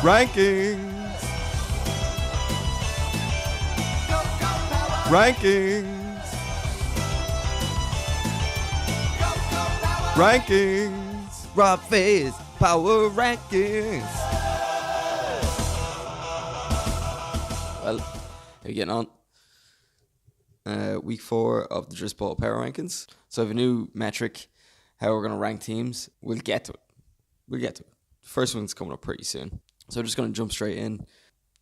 Rankings. Rankings. Rankings. Rob Faye's Power Rankings. Well, how are you getting on? Week 4 of the Dris Power Rankings. So I have a new metric, how we're going to rank teams. We'll get to it. The first one's coming up pretty soon. So I'm just going to jump straight in.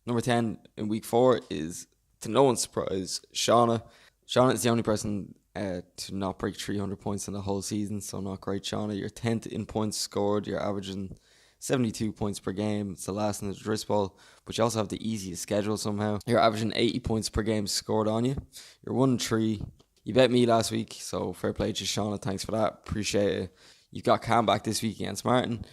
Number 10 in week 4 is, to no one's surprise, Shauna. Shauna is the only person to not break 300 points in the whole season, so not great, Shauna. You're 10th in points scored. You're averaging 72 points per game. It's the last in the Dris Bowl, but you also have the easiest schedule somehow. You're averaging 80 points per game scored on you. You're 1-3. You bet me last week, so fair play to Shauna. Thanks for that. Appreciate it. You've got Cam back this week against Martin.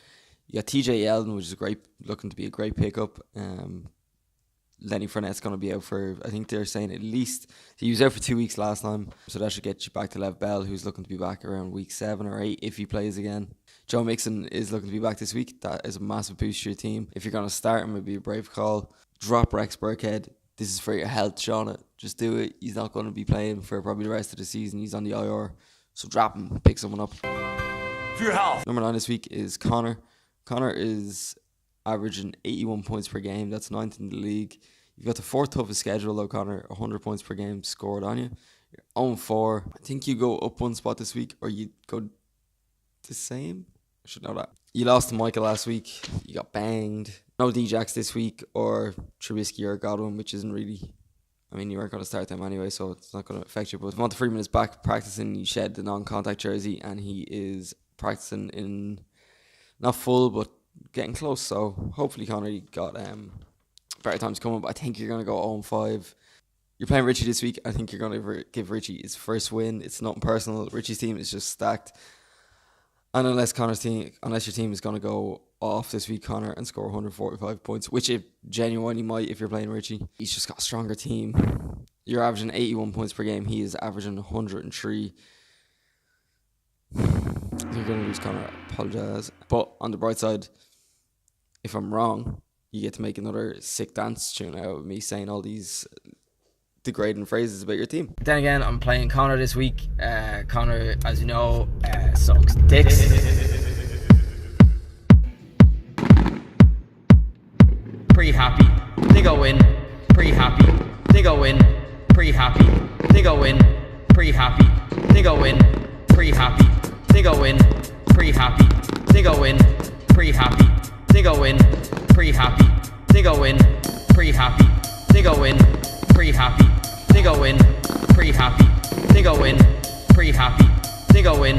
You got TJ Yeldon, which is looking to be a great pickup. Lenny Fournette's going to be out for, I think they're saying at least, he was out for 2 weeks last time, so that should get you back to Lev Bell, who's looking to be back around week 7 or 8 if he plays again. Joe Mixon is looking to be back this week. That is a massive boost to your team. If you're going to start him, it'd be a brave call. Drop Rex Burkhead. This is for your health, Shauna. Just do it. He's not going to be playing for probably the rest of the season. He's on the IR, so drop him. Pick someone up. For your health. Number 9 this week is Connor. Connor is averaging 81 points per game. That's 9th in the league. You've got the 4th toughest schedule though, Connor. 100 points per game scored on you. You're 0-4. I think you go up one spot this week, or you go the same. I should know that. You lost to Michael last week. You got banged. No D-Jacks this week, or Trubisky or Godwin, which isn't really... I mean, you weren't going to start them anyway, so it's not going to affect you. But Devonta Freeman is back practicing. He shed the non-contact jersey, and he is practicing in... not full, but getting close. So hopefully Connor got better times coming. But I think you're going to go 0-5. You're playing Richie this week. I think you're going to give Richie his first win. It's nothing personal. Richie's team is just stacked. And unless your team is going to go off this week, Connor, and score 145 points, which it genuinely might if you're playing Richie, he's just got a stronger team. You're averaging 81 points per game. He is averaging 103. You're going to lose, Connor. I apologise. But on the bright side, if I'm wrong, you get to make another sick dance tune out of me saying all these degrading phrases about your team. Then again, I'm playing Connor this week. Connor, as you know, sucks dicks. Pretty happy. Think I'll win. Pretty happy. Think I'll win. Pretty happy. Think I'll win. Pretty happy. Think I'll win. Pretty happy. Think I'll win. Pretty happy. Think I'll win. Pretty happy. Think I'll win. Pretty happy. Think I'll win. Pretty happy. Think I'll win. Pretty happy. Think I'll win. Pretty happy. Think I'll win. Pretty happy. Think I'll win.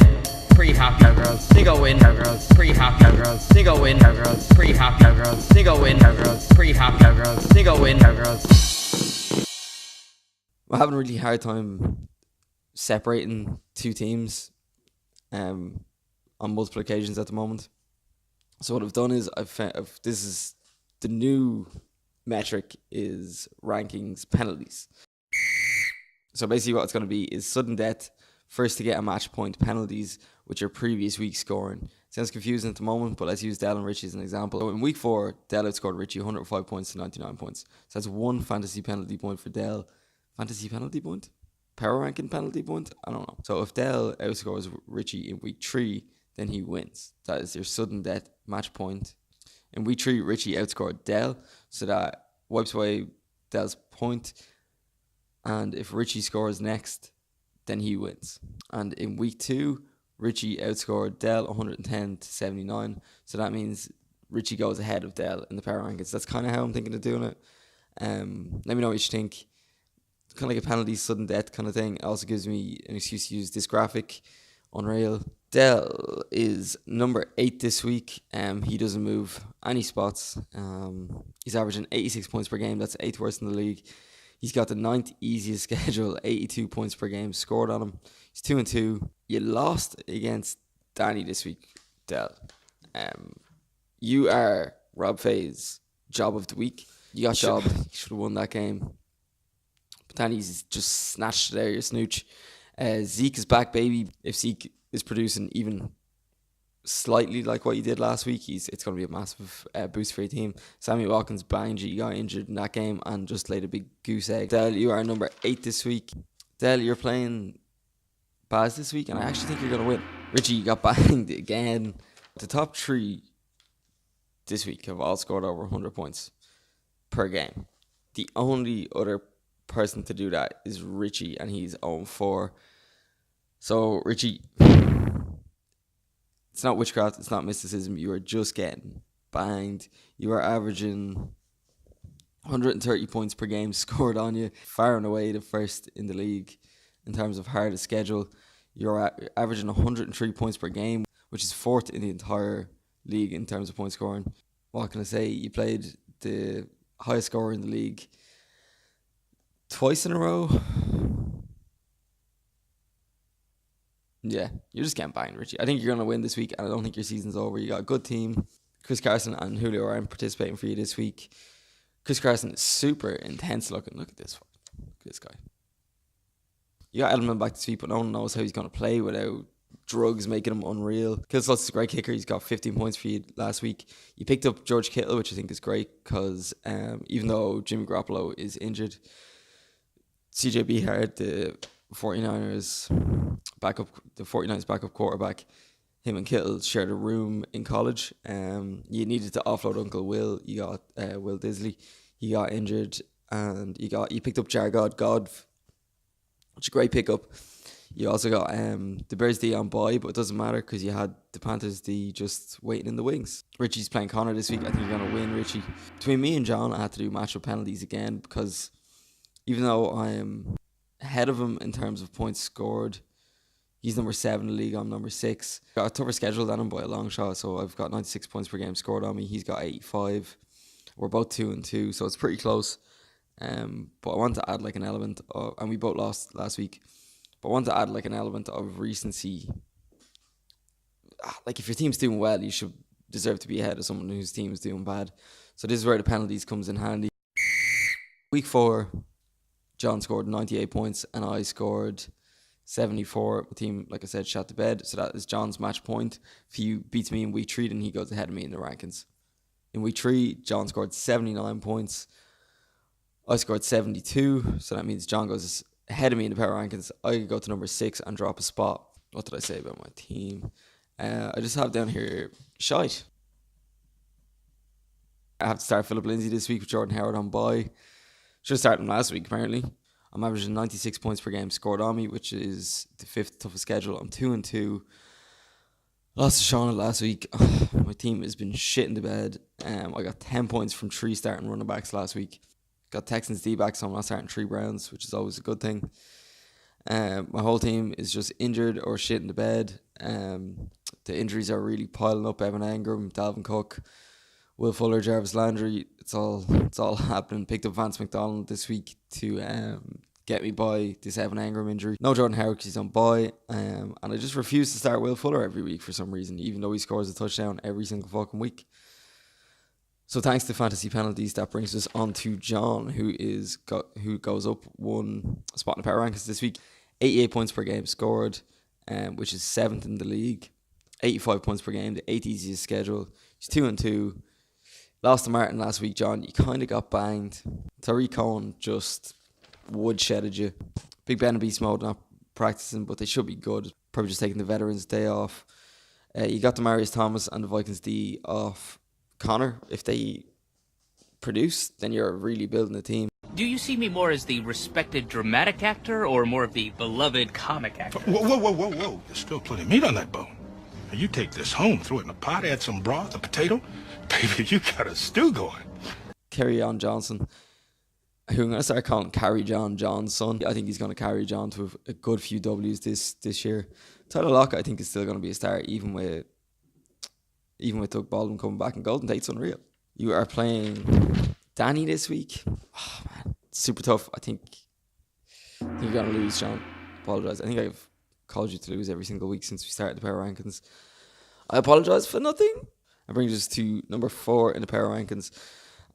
Pretty happy. Cowgirls. Think I'll win. Cowgirls. Pretty happy. Cowgirls. Think I'll win. Cowgirls. Pretty happy. Cowgirls. Think I'll win. Cowgirls. Pretty happy. Cowgirls. Think I'll win. Cowgirls. I'm having a really hard time separating two teams on multiple occasions at the moment. So what I've done is this is the new metric is rankings penalties. So basically what it's going to be is sudden death, first to get a match point, penalties with your previous week scoring. Sounds confusing at the moment, but let's use Dell and Richie as an example. So in week 4, Dell outscored Richie 105 points to 99 points. So that's one fantasy penalty point for Dell. Fantasy penalty point? Power ranking penalty point? I don't know. So if Dell outscores Richie in week 3, then he wins. That is your sudden death match point. In week 3, Richie outscored Dell, so that wipes away Dell's point. And if Richie scores next, then he wins. And in week 2, Richie outscored Dell 110 to 79, so that means Richie goes ahead of Dell in the power rankings. That's kind of how I'm thinking of doing it. Let me know what you think. Kind of like a penalty, sudden death kind of thing. It also gives me an excuse to use this graphic. Unreal. Dell is number 8 this week. He doesn't move any spots. He's averaging 86 points per game. That's 8th worst in the league. He's got the 9th easiest schedule, 82 points per game scored on him. He's 2-2. You lost against Danny this week, Dell. You are Rob Faye's job of the week. You got job. You should have won that game. But Danny's just snatched it out of your snooch. Zeke is back, baby. If Zeke is producing even slightly like what you did last week, it's going to be a massive boost for your team. Sammy Watkins banged you, got injured in that game and just laid a big goose egg. Del, you are number 8 this week. Del, you're playing Baz this week, and I actually think you're going to win. Richie, you got banged again. The top 3 this week have all scored over 100 points per game. The only other person to do that is Richie, and he's 0-4. So, Richie, it's not witchcraft, it's not mysticism. You are just getting banged. You are averaging 130 points per game scored on you. Far and away the first in the league in terms of hardest schedule. You're averaging 103 points per game, which is 4th in the entire league in terms of point scoring. What can I say? You played the highest scorer in the league twice in a row. Yeah, you're just getting banged, Richie. I think you're going to win this week, and I don't think your season's over. You got a good team. Chris Carson and Julio aren't participating for you this week. Chris Carson is super intense looking. Look at this. Look at this guy. You got Edelman back this week, but no one knows how he's going to play without drugs making him unreal. Killslot's is a great kicker. He's got 15 points for you last week. You picked up George Kittle, which I think is great because even though Jimmy Garoppolo is injured, CJ Beathard, the 49ers backup quarterback, him and Kittle shared a room in college. You needed to offload Uncle Will. You got Will Disley. He got injured, and you picked up Jared Goff, which is a great pickup. You also got the Bears D on bye, but it doesn't matter because you had the Panthers D just waiting in the wings. Richie's playing Connor this week. I think you're going to win, Richie. Between me and John, I had to do matchup penalties again because even though I'm ahead of him in terms of points scored, he's number 7 in the league, I'm number 6. Got a tougher schedule than him by a long shot, so I've got 96 points per game scored on me. He's got 85. We're both 2-2, so it's pretty close. But I want to add like an element of, and we both lost last week, but I want to add like an element of recency. Like if your team's doing well, you should deserve to be ahead of someone whose team is doing bad. So this is where the penalties comes in handy. Week 4, John scored 98 points and I scored 74. My team, like I said, shot to bed. So that is John's match point. If he beats me in week 3, then he goes ahead of me in the rankings. In week 3, John scored 79 points. I scored 72. So that means John goes ahead of me in the power rankings. I go to number 6 and drop a spot. What did I say about my team? I just have down here shite. I have to start Philip Lindsay this week with Jordan Howard on bye. Should have started him last week, apparently. I'm averaging 96 points per game scored on me, which is the 5th toughest schedule. I'm 2-2. Lost to Shauna last week. My team has been shit in the bed. I got 10 points from 3 starting running backs last week. Got Texans D-backs, so I'm not starting 3 Browns, which is always a good thing. My whole team is just injured or shit in the bed. The injuries are really piling up. Evan Engram, Dalvin Cook, Will Fuller, Jarvis Landry. It's all happening. Picked up Vance McDonald this week to get me by this Evan Engram injury. No Jordan Howard because he's on bye. And I just refuse to start Will Fuller every week for some reason, even though he scores a touchdown every single fucking week. So thanks to fantasy penalties, that brings us on to John, who goes up 1 spot in the power rankings this week. 88 points per game scored, which is 7th in the league. 85 points per game, the 8th easiest schedule. He's 2-2. Lost to Martin last week, John. You kind of got banged. Tariq Cohen just woodshedded you. Big Ben and Beast Mode not practicing, but they should be good. Probably just taking the Veterans Day off. You got Demarius Thomas and the Vikings D off Connor. If they produce, then you're really building a team. Do you see me more as the respected dramatic actor or more of the beloved comic actor? Whoa. There's still plenty of meat on that bone. Now you take this home, throw it in a pot, add some broth, a potato. Baby, you got a stew going. Carry on Johnson, who I'm going to start calling Carry John John's son. I think he's going to carry John to a good few W's this year. Tyler Lockett, I think, is still going to be a star, even with Doug Baldwin coming back, and Golden Tate's unreal. You are playing Danny this week. Oh, man. It's super tough. I think you're going to lose, John. Apologise. I think I've called you to lose every single week since we started the power rankings. I apologise for nothing. That brings us to number 4 in the power rankings.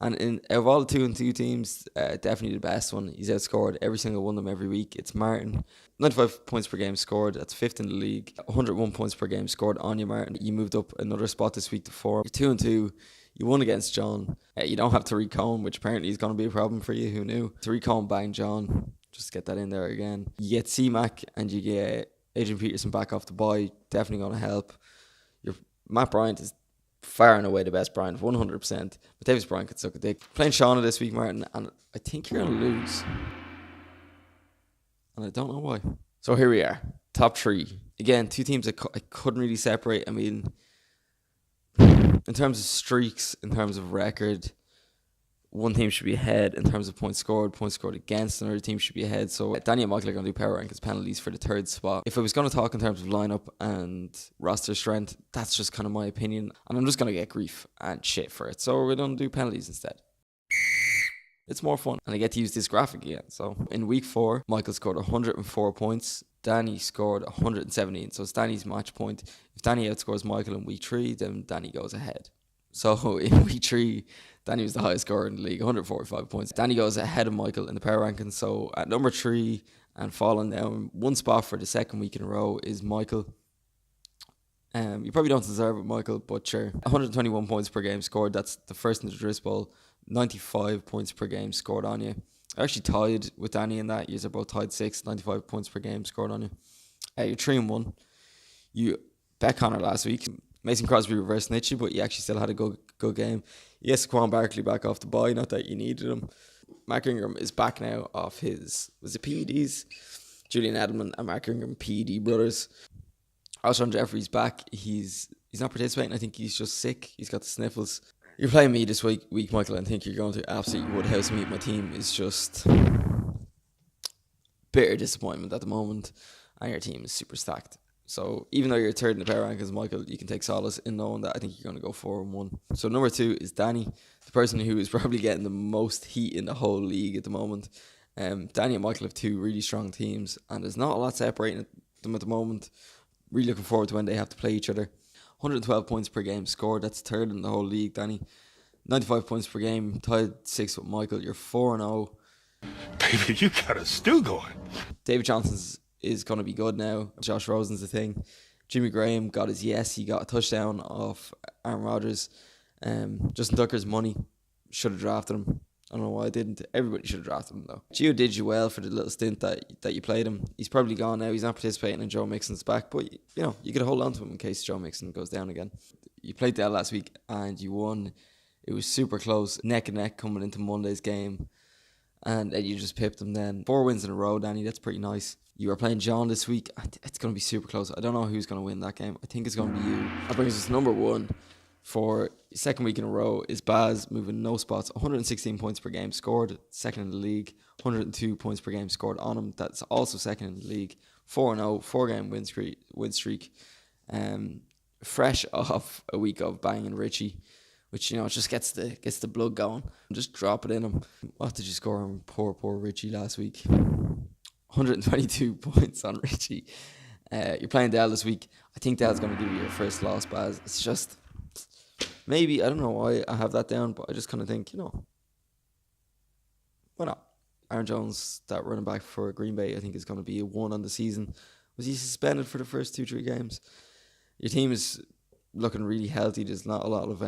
And out of all the 2-2 teams, definitely the best one. He's outscored every single one of them every week. It's Martin. 95 points per game scored. That's 5th in the league. 101 points per game scored on you, Martin. You moved up another spot this week to 4. You're 2-2. You won against John. You don't have Tariq Cohen, which apparently is going to be a problem for you. Who knew? Tariq Cohen banged John. Just get that in there again. You get C-Mac and you get Adrian Peterson back off the bye. Definitely going to help. Matt Bryant is far and away the best Bryant, 100%. But Davis Bryant could suck a dick. Playing Shauna this week, Martin, and I think you're going to lose. And I don't know why. So here we are. Top 3. Again, 2 teams I couldn't really separate. I mean, in terms of streaks, in terms of record, one team should be ahead. In terms of points scored against, another team should be ahead. So Danny and Michael are going to do power rankings penalties for the 3rd spot. If I was going to talk in terms of lineup and roster strength, that's just kind of my opinion. And I'm just going to get grief and shit for it. So we're going to do penalties instead. It's more fun. And I get to use this graphic again. So in week 4, Michael scored 104 points. Danny scored 117. So it's Danny's match point. If Danny outscores Michael in week 3, then Danny goes ahead. So in week 3, Danny was the highest scorer in the league, 145 points. Danny goes ahead of Michael in the power rankings. So at number 3 and falling down 1 spot for the 2nd week in a row is Michael. You probably don't deserve it, Michael, but sure. 121 points per game scored. That's the first in the Dris Bowl. 95 points per game scored on you. I actually tied with Danny in that. You're both tied 6, 95 points per game scored on you. You're 3-1. You bet Connor last week. Mason Crosby reversed snitched you, but you actually still had a good game. Yes, Saquon Barkley back off the bye, not that you needed him. Mark Ingram is back now off his, was it PEDs? Julian Edelman and Mark Ingram, PED brothers. Alshon Jeffrey's back. He's not participating. I think he's just sick. He's got the sniffles. You're playing me this week, Michael, and I think you're going to absolutely woodhouse me. My team is just bitter disappointment at the moment, and your team is super stacked. So even though you're 3rd in the power rankings, Michael, you can take solace in knowing that I think you're going to go 4-1. So number 2 is Danny, the person who is probably getting the most heat in the whole league at the moment. Danny and Michael have 2 really strong teams, and there's not a lot separating them at the moment. Really looking forward to when they have to play each other. 112 points per game scored. That's 3rd in the whole league, Danny. 95 points per game, tied 6th with Michael. You're 4-0. Baby, you got a stew going. David Johnson's is going to be good now. Josh Rosen's the thing. Jimmy Graham got his yes. He got a touchdown off Aaron Rodgers. Justin Tucker's money. Should have drafted him. I don't know why I didn't. Everybody should have drafted him though. Gio did you well for the little stint that you played him. He's probably gone now. He's not participating in Joe Mixon's back, but you know, you could hold on to him in case Joe Mixon goes down again. You played Dell last week and you won. It was super close, neck and neck coming into Monday's game, and you just pipped him then. 4 wins in a row, Danny. That's pretty nice. You are playing John this week. It's going to be super close. I don't know who's going to win that game. I think it's going to be you. That brings us to number 1 for 2nd week in a row is Baz, moving no spots. 116 points per game scored, 2nd in the league. 102 points per game scored on him. That's also 2nd in the league. 4-0, 4-game win streak. Fresh off a week of banging Richie, which, you know, just gets the blood going. Just drop it in him. What did you score on poor Richie last week? 122 points on Richie. You're playing Dell this week. I think Dell's going to give you your first loss, Baz. It's just, maybe, I don't know why I have that down, but I just kind of think, you know, why not? Aaron Jones, that running back for Green Bay, I think is going to be a 1 on the season. Was he suspended for the first 2-3 games? Your team is looking really healthy. There's not a lot of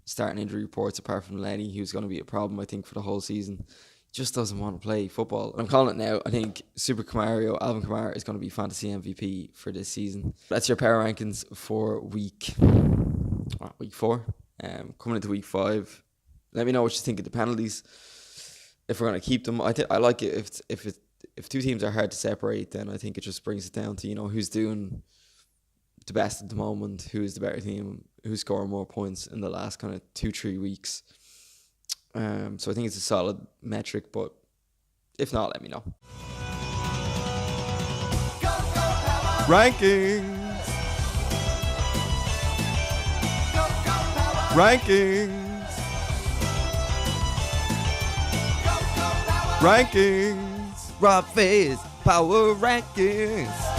starting injury reports apart from Lenny, who's going to be a problem, I think, for the whole season. Just doesn't want to play football. I'm calling it now. I think Super Camario, Alvin Kamara, is going to be fantasy MVP for this season. That's your power rankings for week 4. Coming into week 5. Let me know what you think of the penalties. If we're going to keep them, I like it. If 2 teams are hard to separate, then I think it just brings it down to, you know, who's doing the best at the moment, who's the better team, who's scoring more points in the last kind of 2-3 weeks. So I think it's a solid metric, but if not, let me know. Rankings. Rankings. Rankings. Rob Fizz Power Rankings.